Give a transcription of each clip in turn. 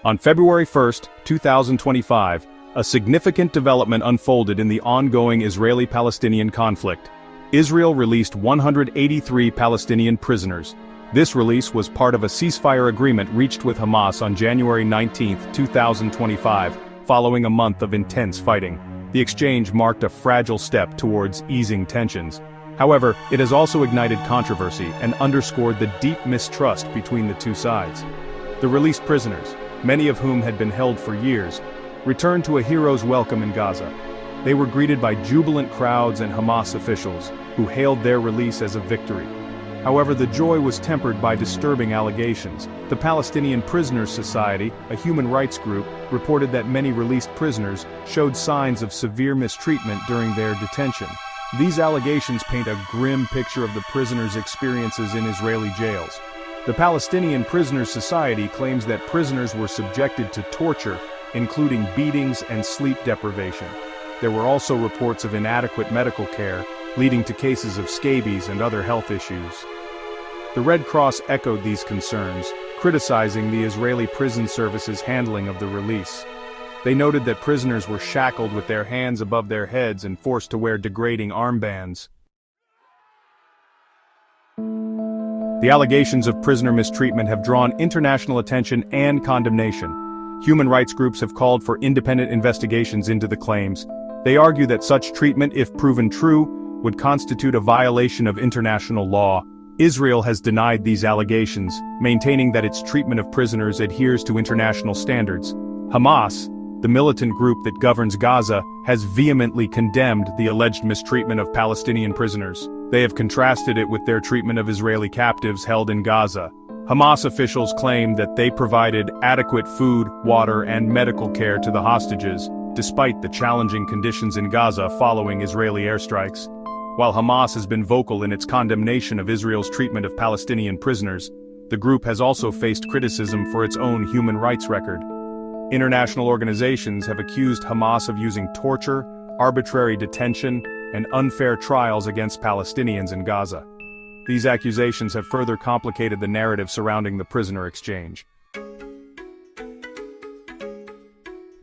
On February 1, 2025, a significant development unfolded in the ongoing Israeli-Palestinian conflict. Israel released 183 Palestinian prisoners. This release was part of a ceasefire agreement reached with Hamas on January 19, 2025, following a month of intense fighting. The exchange marked a fragile step towards easing tensions. However, it has also ignited controversy and underscored the deep mistrust between the two sides. The released prisoners, many of whom had been held for years, returned to a hero's welcome in Gaza. They were greeted by jubilant crowds and Hamas officials, who hailed their release as a victory. However, the joy was tempered by disturbing allegations. The Palestinian Prisoners Society, a human rights group, reported that many released prisoners showed signs of severe mistreatment during their detention. These allegations paint a grim picture of the prisoners' experiences in Israeli jails. The Palestinian Prisoners Society claims that prisoners were subjected to torture, including beatings and sleep deprivation. There were also reports of inadequate medical care, leading to cases of scabies and other health issues. The Red Cross echoed these concerns, criticizing the Israeli prison service's handling of the release. They noted that prisoners were shackled with their hands above their heads and forced to wear degrading armbands. The allegations of prisoner mistreatment have drawn international attention and condemnation. Human rights groups have called for independent investigations into the claims. They argue that such treatment, if proven true, would constitute a violation of international law. Israel has denied these allegations, maintaining that its treatment of prisoners adheres to international standards. Hamas, the militant group that governs Gaza, has vehemently condemned the alleged mistreatment of Palestinian prisoners. They have contrasted it with their treatment of Israeli captives held in Gaza. Hamas officials claim that they provided adequate food, water, and medical care to the hostages, despite the challenging conditions in Gaza following Israeli airstrikes. While Hamas has been vocal in its condemnation of Israel's treatment of Palestinian prisoners, the group has also faced criticism for its own human rights record. International organizations have accused Hamas of using torture, arbitrary detention, and unfair trials against Palestinians in Gaza. These accusations have further complicated the narrative surrounding the prisoner exchange.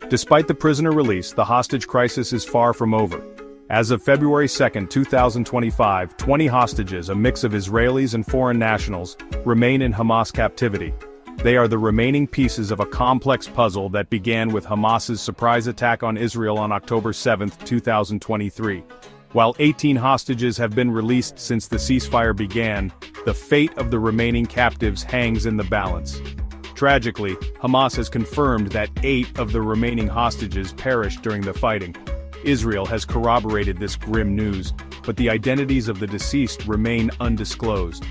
Despite the prisoner release, the hostage crisis is far from over. As of February 2, 2025, 20 hostages, a mix of Israelis and foreign nationals, remain in Hamas captivity. They are the remaining pieces of a complex puzzle that began with Hamas's surprise attack on Israel on October 7, 2023. While 18 hostages have been released since the ceasefire began, the fate of the remaining captives hangs in the balance. Tragically, Hamas has confirmed that 8 of the remaining hostages perished during the fighting. Israel has corroborated this grim news, but the identities of the deceased remain undisclosed.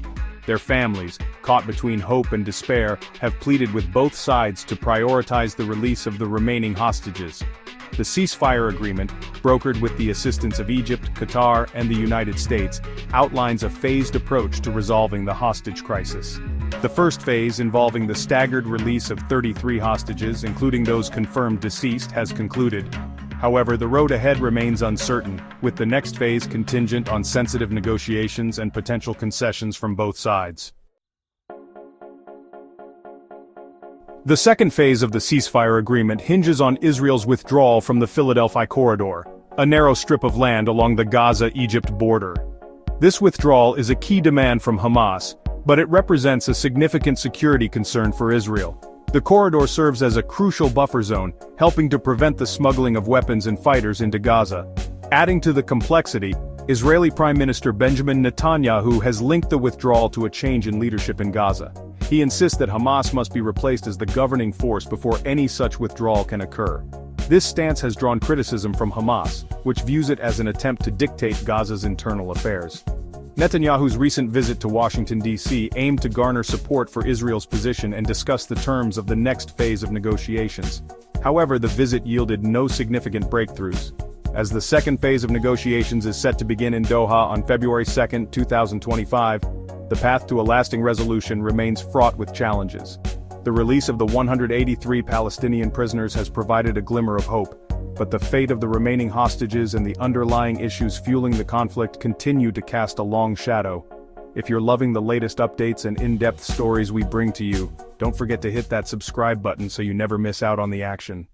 Their families, caught between hope and despair, have pleaded with both sides to prioritize the release of the remaining hostages. The ceasefire agreement, brokered with the assistance of Egypt, Qatar, and the United States, outlines a phased approach to resolving the hostage crisis. The first phase, involving the staggered release of 33 hostages, including those confirmed deceased, has concluded. However, the road ahead remains uncertain, with the next phase contingent on sensitive negotiations and potential concessions from both sides. The second phase of the ceasefire agreement hinges on Israel's withdrawal from the Philadelphia corridor, a narrow strip of land along the Gaza-Egypt border. This withdrawal is a key demand from Hamas, but it represents a significant security concern for Israel. The corridor serves as a crucial buffer zone, helping to prevent the smuggling of weapons and fighters into Gaza. Adding to the complexity, Israeli Prime Minister Benjamin Netanyahu has linked the withdrawal to a change in leadership in Gaza. He insists that Hamas must be replaced as the governing force before any such withdrawal can occur. This stance has drawn criticism from Hamas, which views it as an attempt to dictate Gaza's internal affairs. Netanyahu's recent visit to Washington, D.C. aimed to garner support for Israel's position and discuss the terms of the next phase of negotiations. However, the visit yielded no significant breakthroughs. As the second phase of negotiations is set to begin in Doha on February 2, 2025, the path to a lasting resolution remains fraught with challenges. The release of the 183 Palestinian prisoners has provided a glimmer of hope, but the fate of the remaining hostages and the underlying issues fueling the conflict continue to cast a long shadow. If you're loving the latest updates and in-depth stories we bring to you, Don't forget to hit that subscribe button so you never miss out on the action.